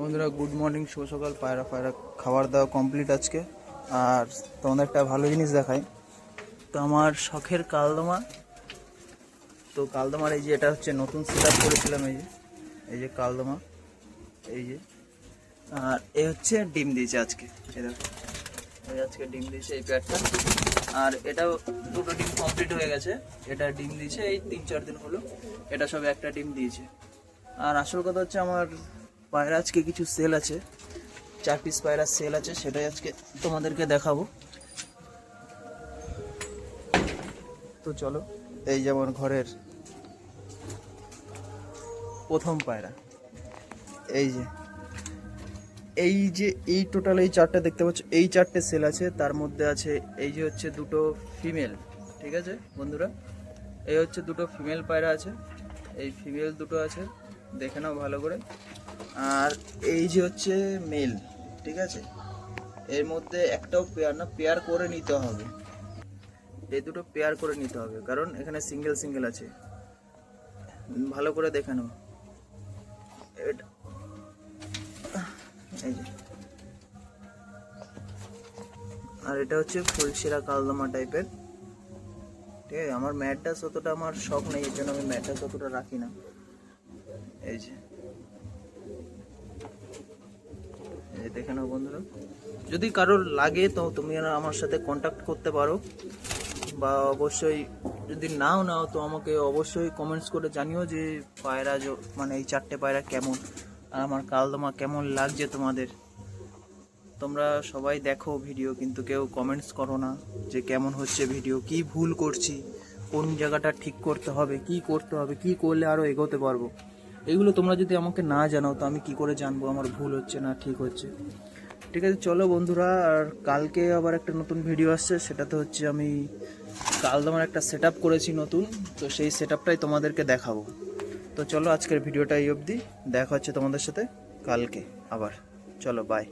বন্ধুরা good morning, শুভ সকাল। পায়রা পায়রা খাবার দাওয়া কমপ্লিট আজকে। আর তোমাদের একটা ভালো জিনিস দেখাই। তো আমার শখের কালদমা, তো কালদমার এই যে এটা হচ্ছে নতুন সেট আপ করেছিলাম। এই যে কালদমা, এই যে। আর এ হচ্ছে ডিম দিয়েছে আজকে, এই দেখো, এই আজকে ডিম দিয়েছে এই প্যাডটা। আর এটাও দুটো ডিম কমপ্লিট হয়ে গেছে। এটা ডিম দিয়েছে এই 3-4 দিন হলো, এটা সব একটা ডিম দিয়েছে। আর আসল কথা হচ্ছে আমার পায়রা আজকে কিছু সেল আছে, 4 পিস পায়রা সেল আছে, সেটাই আজকে তোমাদেরকে দেখাবো। তো চলো, এই যেমন ঘরের প্রথম পায়রা, এই টোটাল এই 4টে দেখতে পাচ্ছ, এই 4টে সেল আছে। তার মধ্যে আছে এই যে হচ্ছে দুটো ফিমেল, ঠিক আছে বন্ধুরা, এই হচ্ছে দুটো ফিমেল পায়রা আছে, এই ফিমেল দুটো আছে, দেখে নাও ভালো করে। আর এই যে হচ্ছে মেল, ঠিক আছে। এর মধ্যে একটাও পেয়ার না, পেয়ার করে নিতে হবে, এই দুটো পেয়ার করে নিতে হবে, কারণ এখানে সিঙ্গেল সিঙ্গেল আছে। ভালো করে দেখে নাও। এই যে, আর এটা হচ্ছে ফুলশিরা কালদমা টাইপের, ঠিক আছে। আমার ম্যাডাস অতটা আমার শখ নেই, এর জন্য আমি ম্যাডাস অতটা রাখি না। এই যে দেখে নাও বন্ধুরা, যদি কারোর লাগে তো তুমি আমার সাথে কন্ট্যাক্ট করতে পারো, বা অবশ্যই যদি নাও তো আমাকে অবশ্যই কমেন্টস করে জানিও যে পায়রা মানে এই 4টে পায়রা কেমন, আর আমার কালদমা কেমন লাগছে তোমাদের। তোমরা সবাই দেখো ভিডিও, কিন্তু কেউ কমেন্টস করো না যে কেমন হচ্ছে ভিডিও, কি ভুল করছি, কোন জায়গাটা ঠিক করতে হবে, কি করতে হবে, কি করলে আরও এগোতে পারবো। এগুলো তোমরা যদি আমাকে না জানাও তো আমি কি করে জানবো আমার ভুল হচ্ছে না ঠিক হচ্ছে। ঠিক আছে চলো বন্ধুরা, আর কালকে আবার একটা নতুন ভিডিও আসছে, সেটাতে হচ্ছে আমি কালদমার একটা সেট আপ করেছি নতুন, তো সেই সেট আপটাই তোমাদেরকে দেখাবো। তো চলো আজকের ভিডিওটা এই অবধি, দেখা হচ্ছে তোমাদের সাথে কালকে আবার। চলো বাই।